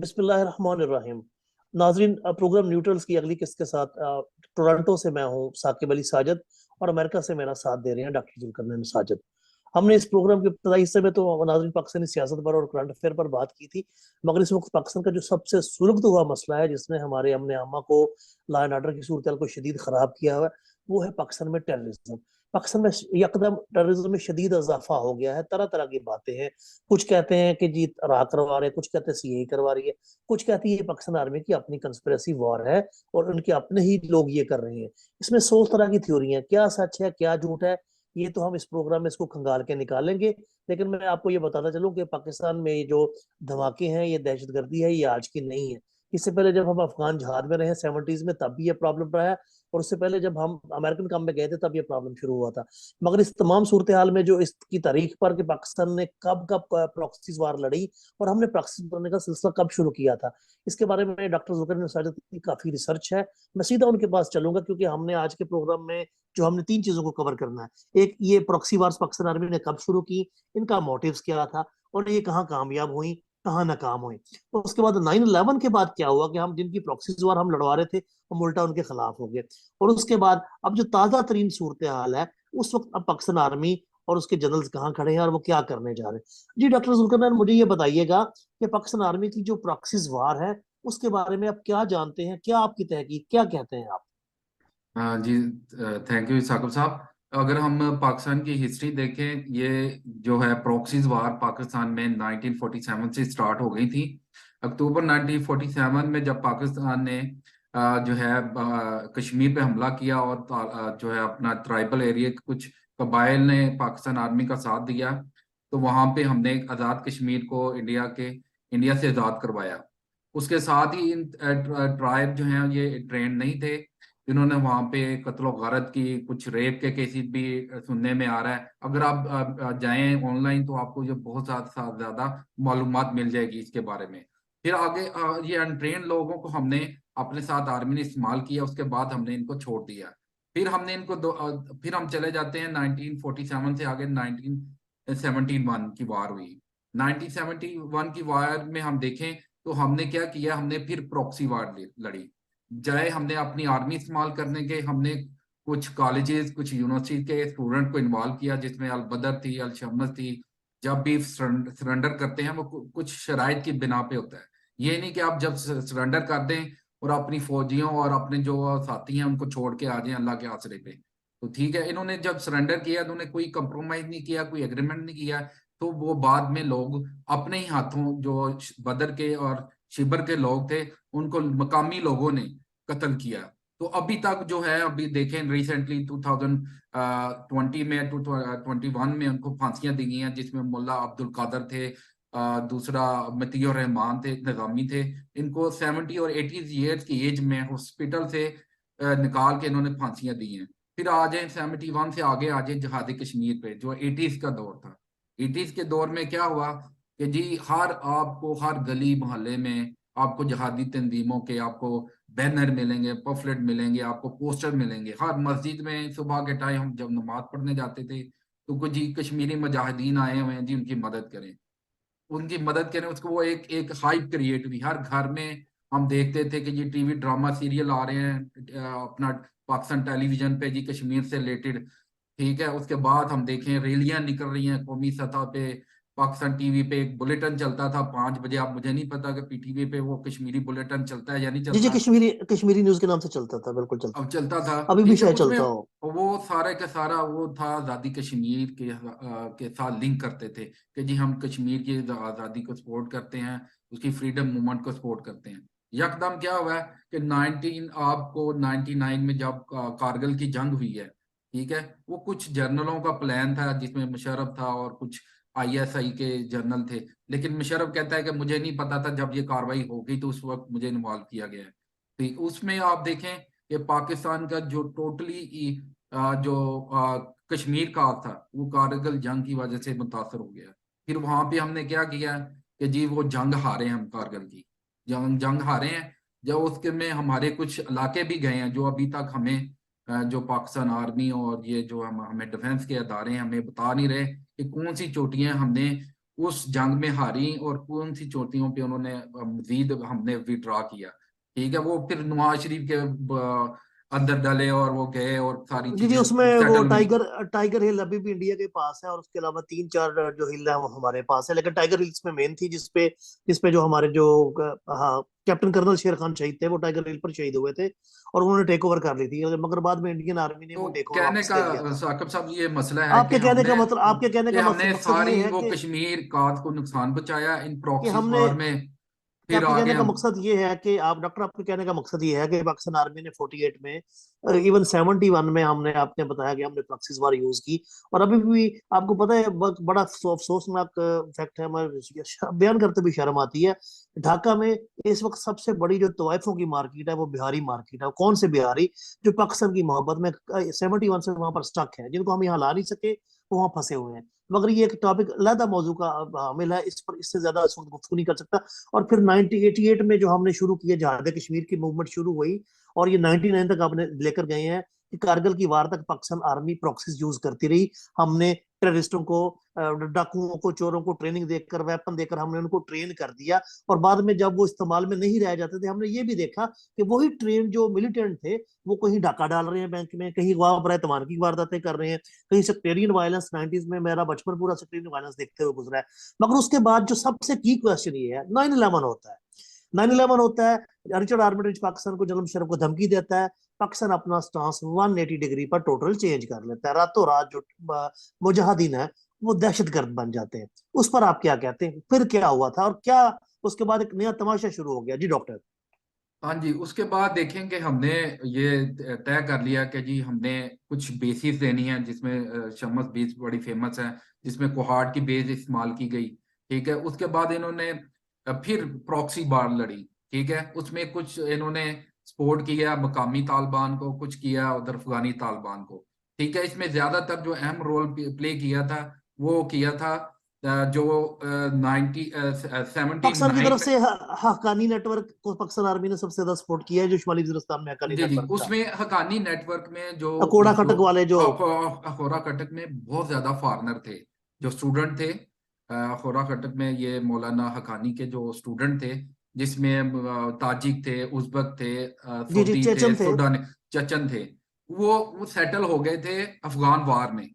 बिस्मिल्लाहिर्रहमानिर्रहीम। नाजरीन, programme neutrals की अगली किस्त के साथ टोरंटो से मैं हूं साकिब अली साजिद, और अमेरिका से मेरा साथ दे रहे हैं डॉक्टर जुल्करनैन साजिद। हमने इस प्रोग्राम के इब्तदाई हिस्से में तो नाजरीन पाकिस्तानी सियासत पर और करंट अफेयर पर बात की थी, मगर इस वक्त पाकिस्तान का जो सबसे सुलगता हुआ मसला है जिसने हमारे अमन आमा को, लॉ एंड ऑर्डर की सूरत को शदीद खराब किया हुआ है, वो है पाकिस्तान में टेररिज्म। पाकिस्तान में यकदम टेररिज्म में शदीद इजाफा हो गया है। तरह तरह की बातें हैं। कुछ कहते हैं कि जी राह करवा रहे हैं, कुछ कहते हैं सीए करवा रही है, कुछ कहती है पाकिस्तान आर्मी की अपनी कंस्पिरेसी वॉर है और उनके अपने ही लोग ये कर रहे हैं। इसमें 100 तरह की थ्योरी है, क्या सच है क्या झूठ है, ये तो हम इस प्रोग्राम में इसको खंगाल के निकालेंगे। लेकिन मैं आपको ये बताता चलूं कि पाकिस्तान में ये जो धमाके हैं, ये दहशतगर्दी है, ये आज की नहीं है। इससे पहले जब हम अफगान जहाद में रहे 70s में, तब भी ये प्रॉब्लम रहा है, और उससे पहले जब हम अमेरिकन काम में गए थे तब ये प्रॉब्लम शुरू हुआ था। मगर इस तमाम सूरत हाल में जो इसकी तारीख पर कि पाकिस्तान ने कब कब प्रॉक्सी वार लड़ी और हमने प्रॉक्सी बनने का सिलसिला कब शुरू किया था, इसके बारे में डॉक्टर जुल्करनैन साजिद की काफी रिसर्च है। मैं सीधा उनके पास चलूंगा, क्योंकि हमने आज के प्रोग्राम में जो हमने 3 चीजों को कवर करना है। एक, ये प्रॉक्सी वार्स पाकिस्तान आर्मी ने कब शुरू की, इनका मोटिव्स क्या था, और ये कहाँ कामयाब हुई, कहाँ नाकाम हुई। और उसके बाद 9/11 के बाद क्या हुआ कि हम जिनकी प्रॉक्सी वार हम लड़वा रहे थे, हम उल्टा उनके खिलाफ हो गए। और उसके बाद अब जो ताजा तरीन सूरत हाल है, उस वक्त अब पाकिस्तान आर्मी और उसके जनरल्स कहाँ खड़े हैं और वो क्या करने जा रहे हैं। जी डॉक्टर जुल्करनैन, मुझे ये बताइएगा कि पाकिस्तान आर्मी की जो प्रॉक्सीज वार है, उसके बारे में आप क्या जानते हैं, क्या आपकी तहकीक, क्या कहते हैं आप। हाँ जी। थैंक यू साकिब साहब। अगर हम पाकिस्तान की हिस्ट्री देखें, ये जो है प्रॉक्सीज वार पाकिस्तान में 1947 से स्टार्ट हो गई थी। अक्टूबर 1947 में जब पाकिस्तान ने जो है कश्मीर पे हमला किया और जो है अपना ट्राइबल एरिया के कुछ कबाइल ने पाकिस्तान आर्मी का साथ दिया, तो वहां पे हमने आज़ाद कश्मीर को इंडिया से आज़ाद करवाया। उसके साथ ही इन ट्राइब जो हैं ये ट्रेंड नहीं थे, जिन्होंने वहां पे कत्लो गारत की, कुछ रेप के केसेस भी सुनने में आ रहा है। अगर आप जाएं ऑनलाइन तो आपको ये बहुत ज्यादा मालूमात मिल जाएगी इसके बारे में। फिर आगे ये अनट्रेन लोगों को हमने अपने साथ आर्मी ने इस्तेमाल किया, उसके बाद हमने इनको छोड़ दिया। फिर हमने इनको फिर हम चले जाते हैं 1947 से आगे 1971 की वार हुई। 1971 की वार में हम देखें तो हमने क्या किया, हमने फिर प्रॉक्सी वार लड़ी। जाए हमने अपनी आर्मी इस्तेमाल करने के, हमने कुछ कॉलेजेस कुछ यूनिवर्सिटी के स्टूडेंट को इन्वॉल्व किया, जिसमें अल बदर थी, अल शमस थी। जब भी सरेंडर करते हैं वो कुछ शराइत की बिना पे होता है। ये नहीं कि आप जब सरेंडर कर दें और अपनी फौजियों और अपने जो साथी हैं उनको छोड़ के आ जाएं अल्लाह के आसरे पे, तो ठीक है। इन्होंने जब सरेंडर किया तो उन्होंने कोई कंप्रोमाइज नहीं किया, कोई एग्रीमेंट नहीं किया। तो वो बाद में लोग अपने ही हाथों, जो बदर के और शिबर के लोग थे, उनको मकामी लोगों ने कत्ल किया। तो अभी तक जो है, अभी देखें रिसेंटली 2020 में 2021 में उनको फांसियां दी गई हैं, जिसमें मुल्ला अब्दुल कादर थे, दूसरा मतीउर रहमान थे, निजामी थे। इनको 70 और 80 ईयर्स की एज में हॉस्पिटल से निकाल के इन्होंने फांसियां दी हैं। फिर आ जाए 71 से आगे आ जाए जहादी कश्मीर पे, जो 80s का दौर था। 80s के दौर में क्या हुआ कि जी आपको हर गली मोहल्ले में आपको जहादी तंजीमों के आपको बैनर मिलेंगे, पफलेट मिलेंगे, आपको पोस्टर मिलेंगे। हर मस्जिद में सुबह के टाइम हम जब नमाज पढ़ने जाते थे तो कुछ जी कश्मीरी मुजाहिदीन आए हुए हैं जी, उनकी मदद करें, उनकी मदद करें। उसको वो एक एक हाइप क्रिएट हुई हर घर में। हम देखते थे कि जी टीवी ड्रामा सीरियल आ रहे हैं अपना पाकिस्तान टेलीविजन पे जी कश्मीर से रिलेटेड। ठीक है, उसके बाद हम देखें रैलियां निकल रही हैं कौमी सतह पे। पाकिस्तान टीवी पे एक बुलेटिन चलता था 5 बजे। अब मुझे नहीं पता कि पीटीवी पे वो कश्मीरी बुलेटिन चलता है या नहीं जी जी, चलता। कश्मीरी कश्मीरी न्यूज के नाम से चलता था, बिल्कुल चलता अब था। चलता था, अभी भी ठीक है। शायद उसमें चलता हो। वो सारा का सारा वो था, आज़ादी कश्मीर के साथ लिंक करते थे कि जी हम कश्मीर की आज़ादी को सपोर्ट करते हैं, उसकी फ्रीडम मूवमेंट को सपोर्ट करते हैं। यकदम क्या हुआ है कि 99 में जब कारगिल की जंग हुई है, ठीक है, वो कुछ जर्नलों का प्लान था जिसमें मुशर्रफ था और कुछ आईएसआई के जर्नल थे। लेकिन मुशर्रफ कहता है कि मुझे नहीं पता था, जब ये कार्रवाई हो गई तो उस वक्त मुझे इन्वॉल्व किया गया है। तो उसमें आप देखें कि पाकिस्तान का जो टोटली जो कश्मीर का था वो कारगिल जंग की वजह से मुतासर हो गया। फिर वहां पे हमने क्या किया कि जी वो जंग हारे हैं, हम कारगिल की जंग हारे हैं। जब उसके में हमारे कुछ इलाके भी गए हैं जो अभी तक हमें जो पाकिस्तान आर्मी और ये जो हमें डिफेंस के अदारे हैं हमें बता नहीं रहे कि कौन सी चोटियां हमने उस जंग में हारी और कौन सी चोटियों पे उन्होंने मजीद हमने विड्रॉ किया। ठीक है, वो फिर नवाज शरीफ के अंदर डले और वो गए और सारी जी जी, चीजें उसमें वो सेटल हुई। टाइगर हिल अभी भी इंडिया के पास है, और उसके अलावा तीन चार जो हिल है वो हमारे पास है, लेकिन टाइगर हिल्स में मेन थी जिसपे जो हमारे जो हाँ कैप्टन कर्नल शेर खान शहीद थे, वो टाइगर हिल पर शहीद हुए थे, और उन्होंने टेक ओवर कर ली थी, मगर बाद में इंडियन आर्मी ने तो वो टेक ओवर कहने वापस का ले लिया था। साकिब साहब ये मसला है कि हमने आपके कहने का मकसद ये सारी है वो कश्मीर काद को नुकसान पहुंचाया इन कि प्रॉक्सीज हमने वार में, कि फिर आपके आगे कहने का हम। मकसद ये है कि आप डॉक्टर, आपके कहने का मकसद ये है कि पाकिस्तान आर्मी ने 48 में, इवन 71 में हमने, आपने बताया कि हमने प्रॉक्सीज वार यूज की, और अभी भी आपको पता है बड़ा अफसोसनाक फैक्ट है, हमारे बयान करते भी शर्म आती है, ढाका में इस वक्त सबसे बड़ी जो तोयफों की मार्केट है वो बिहारी मार्केट है। कौन से बिहारी? जो पाकिस्तान की मोहब्बत में 71 से वहां पर स्टक है, जिनको हम यहाँ ला नहीं सके, वो वहां फंसे हुए हैं। मगर ये एक टॉपिक अलग मौजू का हामिल है, इस पर इससे ज्यादा इस वक्त गुफ्तगू नहीं कर सकता। और फिर 1988 में जो हमने शुरू किया, जहाद कश्मीर की मूवमेंट शुरू हुई, और ये 99 तक आपने लेकर गए हैं कि कारगिल की वार तक पाकिस्तान आर्मी प्रॉक्सीज यूज करती रही। हमने टेररिस्टों को, डाकुओं को, चोरों को ट्रेनिंग देकर, वेपन देकर हमने उनको ट्रेन कर दिया, और बाद में जब वो इस्तेमाल में नहीं रह जाते थे, हमने ये भी देखा कि वही ट्रेन जो मिलिटेंट थे वो कहीं डाका डाल रहे हैं बैंक में, कहीं वहां पर एतवार की वारदातें कर रहे हैं, कहीं सेक्टेरियन वायलेंस। 90s में मेरा बचपन पूरा सेक्टेरियन वायलेंस देखते हुए गुजरा है। मगर उसके बाद जो सबसे की क्वेश्चन ये है, 9/11 होता है। 9/11 होता है, रिचर्ड आर्मिटेज पाकिस्तान को, जन्म शर्फ को धमकी देता है, पाकिस्तान अपना स्टांस 180 डिग्री पर टोटल चेंज कर लेता है, रातों रात जो मुजाहिदीन है वो दहशतगर्द बन जाते हैं। उस पर आप क्या कहते हैं? फिर क्या हुआ था, और क्या उसके बाद एक नया तमाशा शुरू हो गया? जी डॉक्टर। हाँ जी, उसके बाद देखेंगे हमने ये तय कर लिया कि जी हमने कुछ बेसिस देनी है, जिसमें शमस बेस बड़ी फेमस है, जिसमें कोहाट की बेस इस्तेमाल की गई। ठीक है, उसके बाद इन्होंने फिर प्रॉक्सी वार लड़ी। ठीक है, उसमें कुछ इन्होंने सपोर्ट किया मकामी तालिबान को, कुछ किया उधर अफगानी तालिबान को। ठीक है, इसमें ज्यादातर जो अहम रोल प्ले किया था वो किया था जो 79 पाकिस्तान की तरफ में। से हक्कानी नेटवर्क को पाकिस्तान आर्मी ने सबसे ज्यादा सपोर्ट किया है, जो शुमाली वजीरिस्तान में हक्कानी जी जी, नेटवर्क था, उसमें हकानी नेटवर्क में जो अकोड़ा जो खटक वाले जो। अखोरा कटक में बहुत ज्यादा फॉरेनर थे, जो स्टूडेंट थे। अखोरा कटक में ये मौलाना हकानी के जो स्टूडेंट थे, जिसमें ताजिक थे, उज़्बेक थे, जी जी, सऊदी थे, चेचन थे। सूडान, चचन थे। वो सेटल हो गए थे अफगान वार में।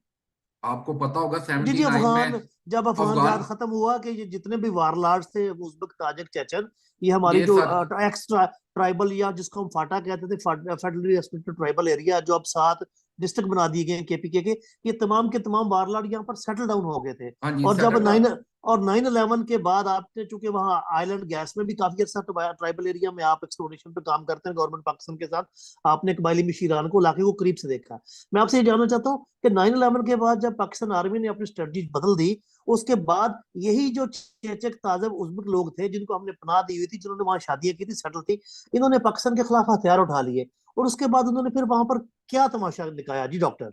आपको पता होगा जी जी, 79 में अफगान, जब अफगान अफगान, जहाद खत्म हुआ कि ये जितने भी वारलॉर्ड्स थे, उज़्बेक, ताजिक, चेचन, ये हमारी ये जो सब। एक्स्ट्रा ट्राइबल, या जिसको हम फाटा कहते थे, फेडरली रेस्पेक्टेड ट्राइबल एरिया, जो अब 7 डिस्ट्रिक्ट बना दिए गए केपीके के, ये तमाम के तमाम वारलॉर्ड यहाँ पर सेटल डाउन हो गए थे। हाँ जी, और जब सेटल। 9/11 के बाद आपने, चूंकि वहाँ आइलैंड गैस में भी काफी अच्छा ट्राइबल एरिया में आप एक्सप्लोरेशन पे काम करते हैं गवर्नमेंट पाकिस्तान के साथ, आपने कबायली मिशीरान को लाके वो करीब से देखा। मैं आपसे ये जानना चाहता हूँ कि 9/11 के बाद जब पाकिस्तान आर्मी ने अपनी स्ट्रेटजी बदल दी, उसके बाद यही जो चेचक, ताजिक, उज़्बेक लोग थे, जिनको हमने पनाह दी हुई थी, जिन्होंने वहां शादियां की थी, सेटल थी, इन्होंने पाकिस्तान के खिलाफ हथियार उठा लिए, और उसके बाद उन्होंने फिर वहां पर क्या तमाशा दिखाया? जी डॉक्टर।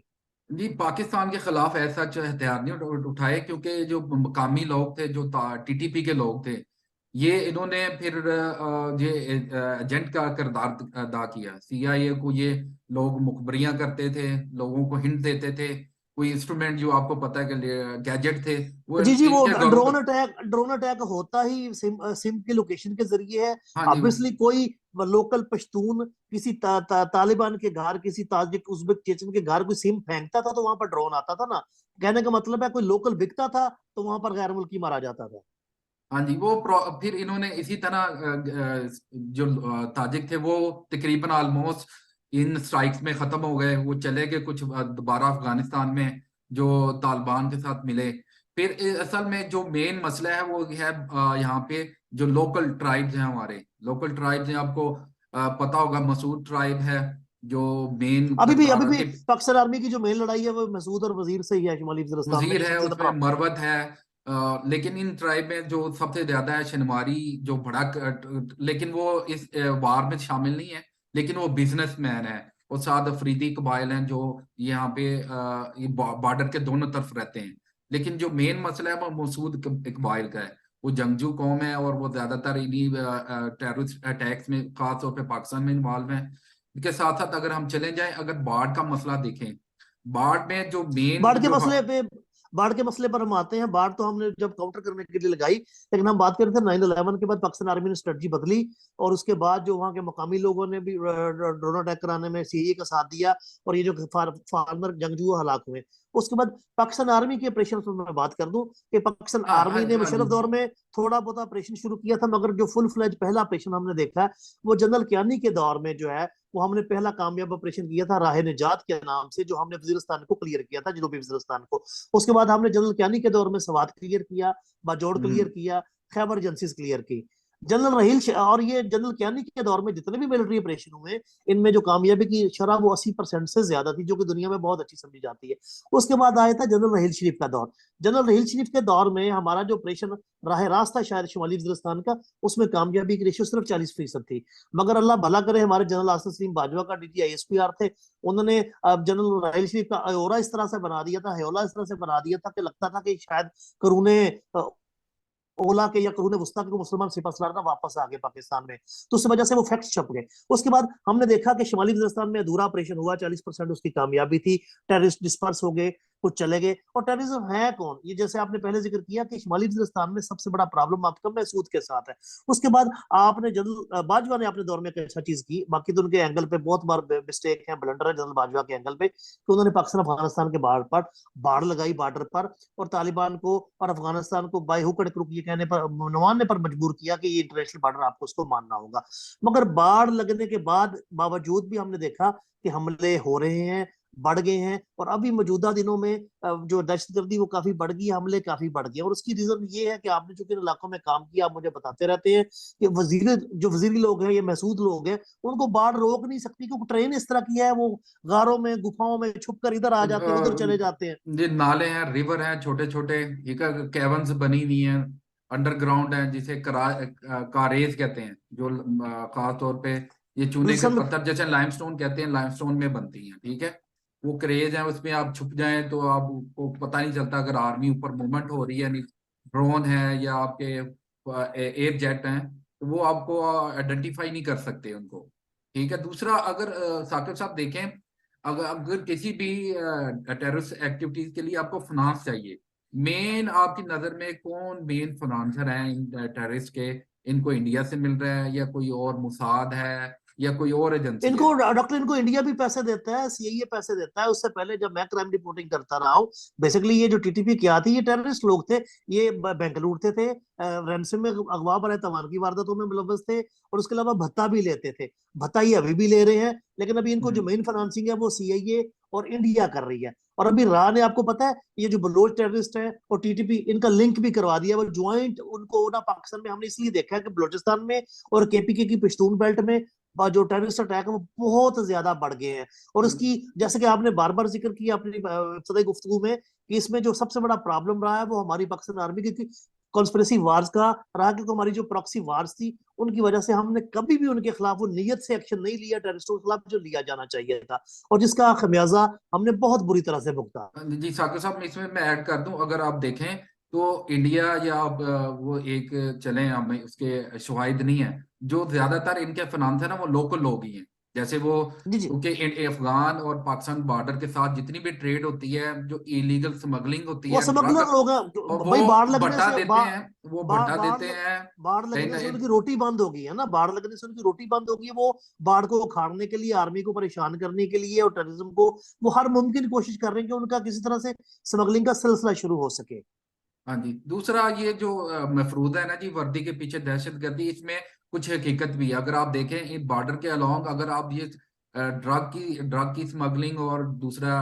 जी, पाकिस्तान के खिलाफ ऐसा हथियार नहीं उठाए, क्योंकि जो मकामी लोग थे, जो टीटीपी के लोग थे, ये इन्होंने फिर ये एजेंट का किरदार अदा किया। सीआईए को ये लोग मुखबरियां करते थे, लोगों को हिंट देते थे, कोई इंस्ट्रूमेंट जो आपको पता है कि गैजेट थे, वो जी जी, वो इनके घरों। ड्रोन अटैक होता ही सिम की लोकेशन के जरिए है। हाँ जी। ऑब्वियसली कोई लोकल पश्तून किसी तालिबान के घर, किसी ताजिक, उज़्बेक, चेचन के घर कोई सिम फेंकता था तो वहां पर ड्रोन आता था ना। कहने का मतलब है कोई लोकल बिकता था तो वहां पर गैर मुल्की मारा जाता था। हाँ जी, वो फिर इन्होंने इसी तरह जो ताजिक थे वो तकरीबन ऑलमोस्ट इन स्ट्राइक्स में खत्म हो गए, वो चले गए कुछ दोबारा अफगानिस्तान में, जो तालिबान के साथ मिले। फिर असल में जो मेन मसला है वो है यहाँ पे जो लोकल ट्राइब्स हैं, हमारे लोकल ट्राइब्स हैं, आपको पता होगा मसूद ट्राइब है, जो मेन अभी ककरारा भी के पाकिस्तान आर्मी की जो मेन लड़ाई है वो मसूद और वजीर से ही है, शुमाली वजीरिस्तान में वजीर जो है, सबसे उसमें ज्यादा। मरवत है। लेकिन इन ट्राइब में जो सबसे ज्यादा है शनवारी, जो बड़ा लेकिन वो इस वार में शामिल नहीं है, लेकिन वो बिजनेसमैन है। और साथ अफरीदी कबाइल हैं जो यहाँ पे ये बॉर्डर के दोनों तरफ रहते हैं। लेकिन जो मेन मसला है वो मसूद कबाइल का है। वो जंगजू कौम है और वो ज्यादातर इन्हीं टेररिस्ट अटैक्स में खास तौर पे पाकिस्तान में इन्वॉल्व है। इसके साथ साथ अगर हम चले जाएं, अगर बाढ़ का मसला देखें, बाढ़ में जो बाढ़ मेन के जो मसले पे बाढ़ के मसले पर हम आते हैं। बाढ़ तो हमने जब काउंटर करने के लिए लगाई, लेकिन हम बात कर रहे थे 9/11 के बाद पाकिस्तान आर्मी ने स्ट्रेटजी बदली, और उसके बाद जो वहाँ के मकामी लोगों ने भी ड्रोन अटैक कराने में सीआईए का साथ दिया, और ये जो फार्मर जंगजू हलाक हुए। उसके बाद पाकिस्तान आर्मी के ऑपरेशन पर मैं बात कर दूं कि पाकिस्तान हाँ हाँ आर्मी ने हाँ जी। मुशर्रफ दौर में थोड़ा बहुत ऑपरेशन शुरू किया था, मगर जो फुल फ्लेज पहला ऑपरेशन हमने देखा है वो जनरल कियानी के दौर में जो है, वो हमने पहला कामयाब ऑपरेशन किया था राह निजात के नाम से, जो हमने वजीरिस्तान को क्लियर किया था, जनूबी वजीरिस्तान को। उसके बाद हमने जनरल कियानी के दौर में सवात क्लियर किया, बाजौड़ क्लियर हम्म। किया, खैबर एजेंसीज क्लियर की। जनरल रहील और ये जनरल कियानी के दौर में जितने भी मिलिट्री ऑपरेशन हुए, इनमें जो कामयाबी की शरह वो 80% से ज्यादा थी, जो कि दुनिया में बहुत अच्छी समझी जाती है। उसके बाद आया था जनरल रहील शरीफ का दौर। जनरल रहील शरीफ के दौर में हमारा जो ऑपरेशन राह रास्त था शायद शुमाली वजीरिस्तान का, उसमें कामयाबी की रेशियो सिर्फ 40% थी। मगर अल्लाह भला करे, हमारे जनरल आसिफ सलीम बाजवा का DGISPR थे, उन्होंने जनरल राहील शरीफ का अयोरा इस तरह से बना दिया था, हयोला इस तरह से बना दिया था कि लगता था कि शायद करूने ओला के या करूने वस्ता के मुसलमान सिपहसालार वापस आ गए पाकिस्तान में। तो उस वजह से वो फैक्ट्स छप गए। उसके बाद हमने देखा कि शुमाली वजीरिस्तान में अधूरा ऑपरेशन हुआ, 40% उसकी कामयाबी थी, टेररिस्ट डिस्पर्स हो गए, कुछ चले गए। और टेररिज्म है कौन, ये जैसे आपने पहले जिक्र किया कि शुमाली वजीरिस्तान में सबसे बड़ा प्रॉब्लम आपका महसूद के साथ है। उसके बाद आपने जनरल बाजवा ने अपने दौर में एक अच्छा चीज की, बाकी तो उनके एंगल पे बहुत बार मिस्टेक है, ब्लंडर है जनरल बाजवा के एंगल पे, कि उन्होंने पाकिस्तान अफगानिस्तान के बाढ़ पर बाढ़ लगाई बॉर्डर पर, और तालिबान को और अफगानिस्तान को बाय हुक एंड क्रुक ये कहने पर मनवाने पर मजबूर किया कि ये इंटरनेशनल बॉर्डर आपको उसको मानना होगा। मगर बाढ़ लगने के बाद बावजूद भी हमने देखा कि हमले हो रहे हैं, बढ़ गए हैं, और अभी मौजूदा दिनों में जो दहशतगर्दी वो काफी बढ़ गई, हमले काफी बढ़ गए। और उसकी रीजन ये है कि आपने चूंकि इन इलाकों में काम किया, आप मुझे बताते रहते हैं कि वजीरी लोग हैं, ये महसूद लोग हैं, उनको बाढ़ रोक नहीं सकती, क्योंकि ट्रेन इस तरह की है, वो गारों में गुफाओं में छुप कर इधर आ जाते हैं, उधर चले जाते हैं। ये नाले हैं, रिवर हैं, छोटे छोटे, एक कैवर्न्स बनी हुई हैं, अंडरग्राउंड है, जिसे कारेज कहते हैं, जो खास तौर पे ये चूने के गुलशन में पत्थर जैसे लाइमस्टोन कहते हैं, लाइमस्टोन में बनती हैं, ठीक है। वो क्रेज है, उसमें आप छुप जाएं तो आपको पता नहीं चलता, अगर आर्मी ऊपर मूवमेंट हो रही है, ड्रोन है या आपके एयर जेट हैं, तो वो आपको आइडेंटिफाई नहीं कर सकते उनको, ठीक है। दूसरा, अगर साकिब साहब देखें, अगर अगर किसी भी टेररिस्ट एक्टिविटीज के लिए आपको फाइनेंस चाहिए, मेन आपकी नजर में कौन मेन फाइनेंसर है इन टेररिस्ट के? इनको इंडिया से मिल रहा है, या कोई और मुसाद है, या कोई और एजेंसी है? इनको डॉक्टर, इनको इंडिया भी पैसे देता है, सीआईए पैसे देता है। उससे पहले जब मैं क्राइम रिपोर्टिंग करता रहा हूँ, बेसिकली ये जो टीटीपी क्या थी, ये टेररिस्ट लोग थे, ये बैंक लूटते थे, रैंसम में अगवा बड़े तवान की वारदातों में मुलव्वस थे, और उसके अलावा भत्ता भी लेते थे। भत्ता ये अभी भी ले रहे हैं, लेकिन अभी इनको जो हम्म। मेन फाइनेंसिंग है वो सीआईए और इंडिया कर रही है। और अभी राह ने, आपको पता है, ये जो बलोच टेररिस्ट है और टीटीपी, इनका लिंक भी करवा दिया, वो ज्वाइंट उनको ना पाकिस्तान में हमने इसलिए देखा है कि बलोचिस्तान में और केपीके की पश्तून बेल्ट में जो टेररिस्ट अटैक है वो बहुत ज्यादा बढ़ गए हैं। और इसकी, जैसे कि आपने बार बार जिक्र किया अपनी सदी गुफ्तगू में, कि इसमें जो सबसे बड़ा प्रॉब्लम रहा है वो हमारी पाकिस्तान आर्मी की कॉन्स्पिरेसी वार्स का रहा, क्योंकि हमारी जो प्रॉक्सी वार्स थी उनकी वजह से हमने कभी भी उनके खिलाफ वो नियत से एक्शन नहीं लिया टेररिस्टों के खिलाफ, जो लिया जाना चाहिए था, और जिसका खमियाजा हमने बहुत बुरी तरह से भुगता। जी साकिब साहब, इसमें मैं ऐड कर दूं, अगर आप देखें तो इंडिया या आप वो एक चलें, हमें उसके शवाहिद नहीं है, जो ज्यादातर इनके फाइनेंसर हैं वो लोकल लोग ही हैं। जैसे वो, जी जी। क्योंकि अफगान और पाकिस्तान बॉर्डर के साथ जितनी भी ट्रेड होती है, जो इलीगल स्मगलिंग होती वो है ड्रग, स्मगलर लोग और हैं वो भाई, बाढ़ लगने भट्टा से देते हैं, वो भट्टा बाढ़ देते हैं बाढ़ कहीं लगने ना से उनकी रोटी बंद हो गई है ना, बाढ़ लगने से उनकी रोटी बंद हो गई है। वो बाढ़ को उखाड़ने के लिए, आर्मी को परेशान करने के लिए और टेररिज्म को, वो हर मुमकिन कोशिश कर रहे हैं कि उनका किसी तरह से स्मगलिंग का सिलसिला शुरू हो सके। हाँ जी। दूसरा, ये जो मफरूजा है ना जी, वर्दी के पीछे दहशतगर्दी, इसमें कुछ हकीकत भी है। अगर आप देखें इन बॉर्डर के अलोंग, अगर आप ये ड्रग की स्मगलिंग, और दूसरा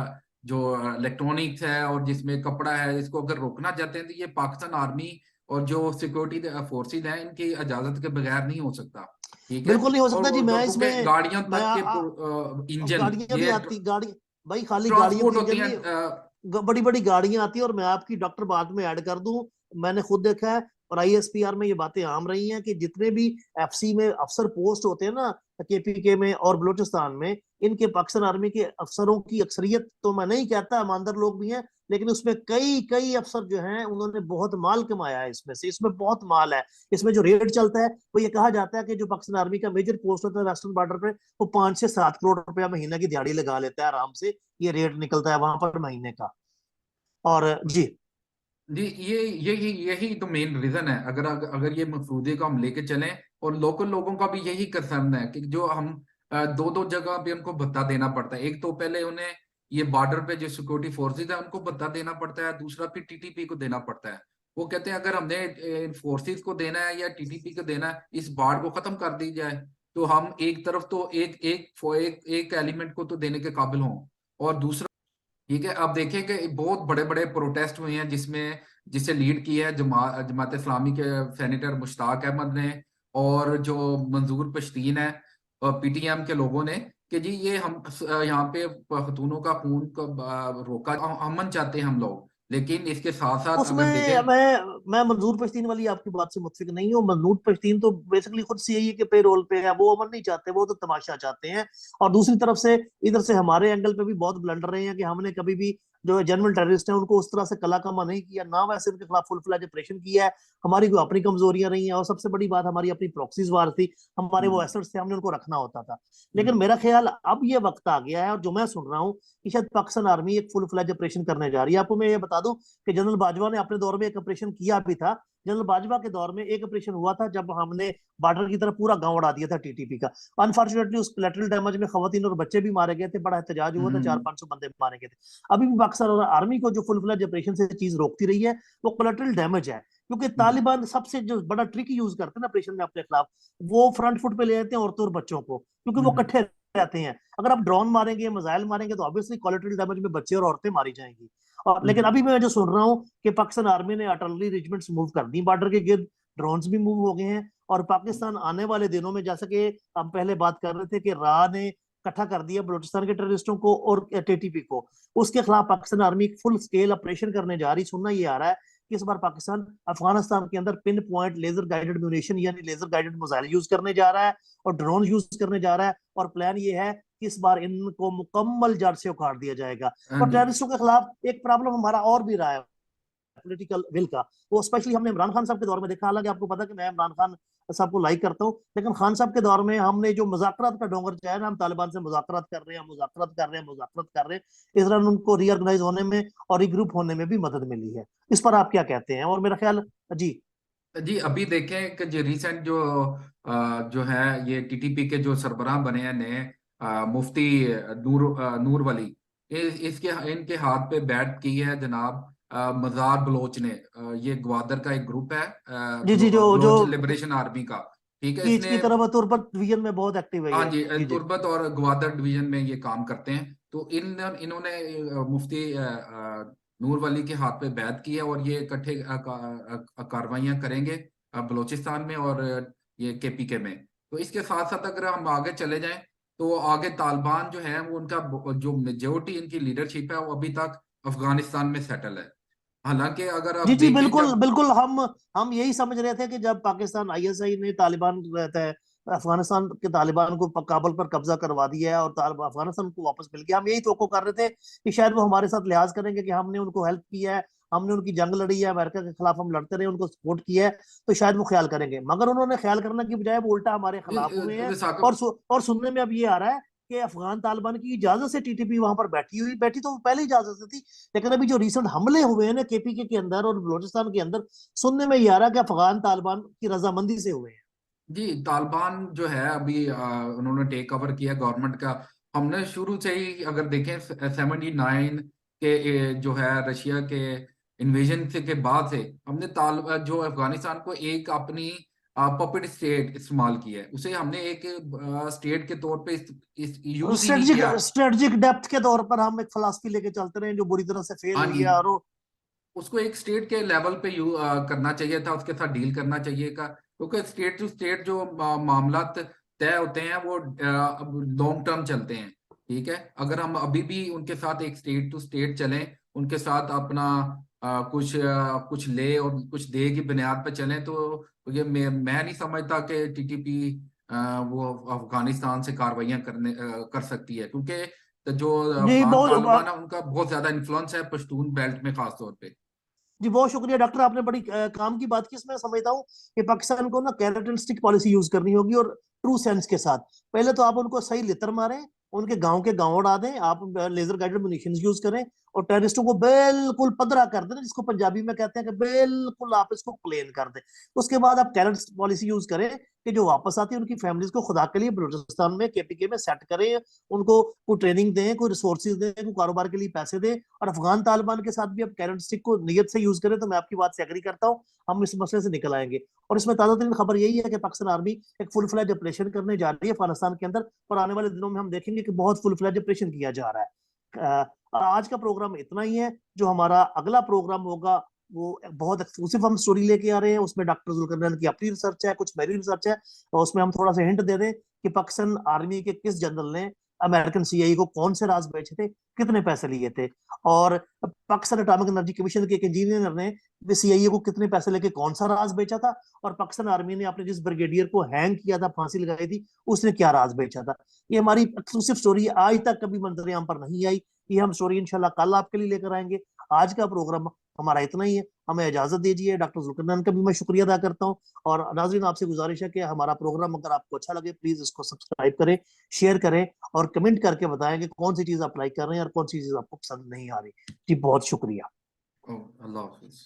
जो इलेक्ट्रॉनिक्स है और जिसमें कपड़ा है, इसको अगर रोकना चाहते हैं, तो ये पाकिस्तान आर्मी और जो सिक्योरिटी फोर्सेज हैं, इनकी इजाजत के बगैर नहीं हो सकता, ठीक है। बिल्कुल नहीं हो और सकता जी। मैं क्योंकि इसमें गाड़ियों मैं तक के इंजन, गाड़ियां भी ये आती, गाड़ी भाई खाली गाड़ियों ट्रांसपोर्ट के होती इंजन हैं। नहीं, बड़ी बड़ी गाड़ियां आती है। और मैं आपकी डॉक्टर बात में ऐड कर दूं, मैंने खुद देखा है, और आईएसपीआर में ये बातें आम रही हैं कि जितने भी एफसी में अफसर पोस्ट होते हैं ना, केपीके में और बलूचिस्तान में, इनके पाकिस्तान आर्मी के अफसरों की अक्सरियत, तो मैं नहीं कहता ईमानदार लोग भी हैं, लेकिन उसमें कई कई अफसर जो हैं उन्होंने बहुत माल कमाया है इसमें से, इसमें बहुत माल है। इसमें जो रेट चलता है, वो ये कहा जाता है कि जो पाकिस्तान आर्मी का मेजर पोस्ट होता है वेस्टर्न बॉर्डर पे, वो 5 से 7 करोड़ रुपया महीने की दिहाड़ी लगा लेता है आराम से, ये रेट निकलता है वहां पर महीने का। और जी, जी यही तो मेन रीजन है। अगर ये मफरूजे को हम लेके चलें, और लोकल लोगों का भी यही कंसर्न है कि जो हम दो दो जगह पे उनको भत्ता देना पड़ता है। एक तो पहले उन्हें ये बॉर्डर पे जो सिक्योरिटी फोर्सेज है उनको भत्ता देना पड़ता है, दूसरा फिर टीटीपी को देना पड़ता है। वो कहते हैं अगर हमने फोर्सेज को देना है या टीटीपी को देना है, इस बाढ़ को खत्म कर दी जाए, तो हम एक तरफ तो एक एलिमेंट को तो देने के काबिल हों, और दूसरा ठीक है। अब देखें कि बहुत बड़े बड़े प्रोटेस्ट हुए हैं जिसे लीड किया है जमात इस्लामी के सेनेटर मुश्ताक अहमद ने, और जो मंजूर पश्तीन है पीटीएम के लोगों ने, कि जी ये हम यहाँ पे पख्तूनों का खून को रोका, अमन चाहते हैं हम लोग। लेकिन इसके साथ साथ उसमें अगर देखें, मैं मंजूर पश्तीन वाली आपकी बात से मुत्फिक नहीं हूँ। मंजूर पश्तीन तो बेसिकली खुद सीआईए के पे रोल पे है, वो अमन नहीं चाहते, वो तो तमाशा चाहते हैं। और दूसरी तरफ से इधर से हमारे एंगल पे भी बहुत ब्लंडर रहे हैं कि हमने कभी भी जो है जनरल टेररिस्ट हैं उनको उस तरह से कला कमा नहीं किया, ना वैसे उनके खिलाफ फुल फ्लैज ऑपरेशन किया है। हमारी कोई अपनी कमजोरियां रही हैं, और सबसे बड़ी बात हमारी अपनी प्रॉक्सीज वार थी, हमारे वो हम्म, एसेट्स थे, हमने उनको रखना होता था। लेकिन हम्म, मेरा ख्याल अब ये वक्त आ गया है, और जो मैं सुन रहा हूँ कि शायद पाकिस्तान आर्मी एक फुल फ्लैज ऑपरेशन करने जा रही है। आपको मैं ये बता दूं कि जनरल बाजवा ने अपने दौर में एक ऑपरेशन किया भी था। जनरल बाजवा के दौर में एक ऑपरेशन हुआ था जब हमने बॉर्डर की तरफ पूरा गांव उड़ा दिया था टीटीपी का। अनफॉर्चुनेटली उस कोलैटरल डैमेज में खवातीन और बच्चे भी मारे गए थे, बड़ा एहतजाज हुआ था, चार हम्म, पांच सौ बंदे मारे गए थे। अभी भी पाकिस्तान आर्मी को जो फुल फ्लैज ऑपरेशन से चीज रोकती रही है वो कोलैटरल डैमेज है। क्योंकि हम्म, तालिबान सबसे जो बड़ा ट्रिक यूज करते हैं ना ऑपरेशन में अपने खिलाफ, वो फ्रंट फुट पे ले जाते हैं औरतों और बच्चों को, क्योंकि वो हम्म, इकट्ठे रहते हैं। अगर आप ड्रोन मारेंगे, मिसाइल मारेंगे, तो ऑब्वियसली कोलैटरल डैमेज में बच्चे और औरतें मारी जाएंगी। और लेकिन हम्म, अभी मैं जो सुन रहा हूँ कि पाकिस्तान आर्मी ने आर्टिलरी रेजिमेंट्स मूव कर दी बॉर्डर के गिर्द, ड्रोन्स भी मूव हो गए हैं। और पाकिस्तान आने वाले दिनों में, जैसे कि हम पहले बात कर रहे थे कि राह ने इकट्ठा कर दिया बलूचिस्तान के टेररिस्टों को और टीटीपी को, उसके खिलाफ Pakistan army full scale operation करने जा रही। सुनना ये आ रहा है कि इस बार पाकिस्तान अफगानिस्तान के अंदर pinpoint laser guided munition यानी लेजर गाइडेड मिसाइल यूज करने जा रहा है, और ड्रोन यूज करने जा रहा है। और प्लान ये है कि इस बार इनको मुकम्मल जड़ से उखाड़ दिया जाएगा। हाँ और जी, टेररिस्टों के खिलाफ एक प्रॉब्लम हमारा और भी रहा है, पॉलिटिकल विल का। वो स्पेशली हमने इमरान खान साहब के दौर में देखा। हालांकि आपको पता है कि मैं इमरान खान साहब को लाइक करता हूँ, लेकिन खान साहब के दौर में हमने जो मुज़ाकरात का डोंगर चाहे ना, हम तालिबान से मुज़ाकरात कर रहे हैं, मुज़ाकरात कर रहे हैं, मुज़ाकरात कर रहे हैं, इस दौरान उनको रीऑर्गेनाइज होने में और रिग्रुप होने में भी मदद मिली है। इस पर आप क्या कहते हैं? और मेरा ख्याल जी जी अभी देखें कि जो रिसेंट जो है ये टीटीपी के जो सरबराह बने हैं नए, मुफ्ती नूर वली, इसके इनके हाथ पे बैठ की है जनाब मजार बलोच ने। ये ग्वादर का एक ग्रुप है, जी जी, जो बलोच लिबरेशन आर्मी का। ठीक है, कीच की इसने तरफ तुर्बत डिवीजन में बहुत एक्टिव है हाँ ये। जी, जी जी तुर्बत और ग्वादर डिवीजन में ये काम करते हैं। तो इन्होंने मुफ्ती नूर वली के हाथ पे बैत की है, और ये इकट्ठे कार्रवाइयाँ करेंगे बलूचिस्तान में और ये केपीके में। तो इसके साथ साथ अगर हम आगे चले जाएं, तो आगे तालिबान जो है वो उनका जो मेजोरिटी इनकी लीडरशिप है वो अभी तक अफगानिस्तान में सेटल है। हालांकि अगर जी आप जी, देखें बिल्कुल जब बिल्कुल। हम यही समझ रहे थे कि जब पाकिस्तान आईएसआई ने तालिबान रहता है अफगानिस्तान के तालिबान को काबुल पर कब्जा करवा दिया है और अफगानिस्तान को वापस मिल गया, हम यही तो कर रहे थे कि शायद वो हमारे साथ लिहाज करेंगे कि हमने उनको हेल्प किया है, हमने उनकी जंग लड़ी है, अमेरिका के खिलाफ हम लड़ते रहे, उनको सपोर्ट किया है, तो शायद वो ख्याल करेंगे। मगर उन्होंने ख्याल करने की बजाय वो उल्टा हमारे खिलाफ हुए हैं। साकिब, और सुनने में अब ये आ रहा है कि अफगान तालिबान की इजाजत से टीटीपी वहां पर बैठी तो वो पहले इजाजत से थी, लेकिन अभी जो रिसेंट हमले हुए हैं ना केपीके के अंदर और बलोचिस्तान के अंदर, सुनने में ये आ रहा है कि अफगान तालिबान की रजामंदी से हुए हैं। जी तालिबान जो है अभी उन्होंने टेक ओवर किया गवर्नमेंट का। हमने शुरू से ही अगर देखें 79 के जो है रशिया के इन्वेजन से के बाद से हमने जो अफगानिस्तान को एक अपनी पपेट स्टेट इस्तेमाल किया है, उसे हमने एक स्टेट के तौर पे यूज ही नहीं स्ट्रेटजिक किया। स्ट्रेटजिक डेप्थ के तौर पर हम एक फिलॉसफी लेके चलते रहे जो बुरी तरह से फेल हाँ हुई जी, है। और उसको एक स्टेट के लेवल पे करना चाहिए था, उसके साथ डील करना चाहिए का, क्योंकि स्टेट टू स्टेट जो मामला तय होते हैं वो लॉन्ग टर्म चलते हैं। ठीक है, अगर हम अभी भी उनके साथ एक स्टेट टू स्टेट चलें, उनके साथ अपना कुछ ले और कुछ दे की बुनियाद पे चलें, तो ये मैं नहीं समझता कि टीटीपी वो अफगानिस्तान से कार्रवाइयाँ कर सकती है, क्योंकि तो जो जी अफगान तालिबान बहुत है उनका बहुत ज्यादा इन्फ्लुएंस है पश्तून बेल्ट में खास तौर पे। जी, बहुत शुक्रिया डॉक्टर, आपने बड़ी काम की बात की। इसमें समझता हूँ कि पाकिस्तान को ना carrot and stick policy use करनी होगी, और ट्रू सेंस के साथ। पहले तो आप उनको सही लितर मारें, उनके गांव के गांव उड़ा दें, आप लेजर गाइडेड म्यूनिशन यूज करें, और टेररिस्टों को बिल्कुल पदरा कर देना, जिसको पंजाबी में कहते हैं कि बिल्कुल आप इसको प्लेन कर दें। उसके बाद आप कैरेट पॉलिसी यूज करें कि जो वापस आती है उनकी फैमिलीज को खुदा के लिए बलूचिस्तान में केपीके में सेट करें, उनको कोई ट्रेनिंग दें, कोई रिसोर्सेज दें, कोई कारोबार के लिए पैसे दें। और अफगान तालिबान के साथ भी आप कैरेट स्टिक को नियत से यूज करें, तो मैं आपकी बात से एग्री करता हूँ, हम इस मसले से निकल आएंगे। और इसमें ताजा तरीन खबर यही है कि पाकिस्तान आर्मी एक फुल फ्लैज ऑपरेशन करने जा रही है अफगानिस्तान के अंदर, और आने वाले दिनों में हम देखेंगे कि बहुत फुल फ्लैज ऑपरेशन किया जा रहा है। आज का प्रोग्राम इतना ही है। जो हमारा अगला प्रोग्राम होगा वो बहुत एक्सक्लूसिव हम स्टोरी लेके आ रहे हैं, उसमें डॉक्टर जुल्करनैन की अपनी रिसर्च है, कुछ मेरी रिसर्च है, और उसमें हम थोड़ा सा हिंट दे दें कि पाकिस्तान आर्मी के किस जनरल ने अमेरिकन सीआईए को कौन से राज बेचे थे, कितने पैसे लिए थे, और पाकिस्तान एटॉमिक एनर्जी कमीशन के एक इंजीनियर ने सीआईए को कितने पैसे लेके कौन सा राज बेचा था, और पाकिस्तान आर्मी ने अपने जिस ब्रिगेडियर को हैंग किया था, फांसी लगाई थी, उसने क्या राज बेचा था। ये हमारी एक्सक्लूसिव स्टोरी है, आज तक कभी मंजरेआम पर नहीं आई। ये हम स्टोरी इंशाल्लाह कल आपके लिए लेकर आएंगे। आज का प्रोग्राम हमारा इतना ही है, हमें इजाजत दीजिए। डॉक्टर जुल्करनैन का भी मैं शुक्रिया अदा करता हूँ, और नाज़रीन आपसे गुजारिश है कि हमारा प्रोग्राम अगर आपको अच्छा लगे प्लीज इसको सब्सक्राइब करें, शेयर करें, और कमेंट करके बताएं कि कौन सी चीज आप लाइक कर रहे हैं और कौन सी चीज आपको पसंद नहीं आ रही। जी बहुत शुक्रिया। अल्लाह हाफिज।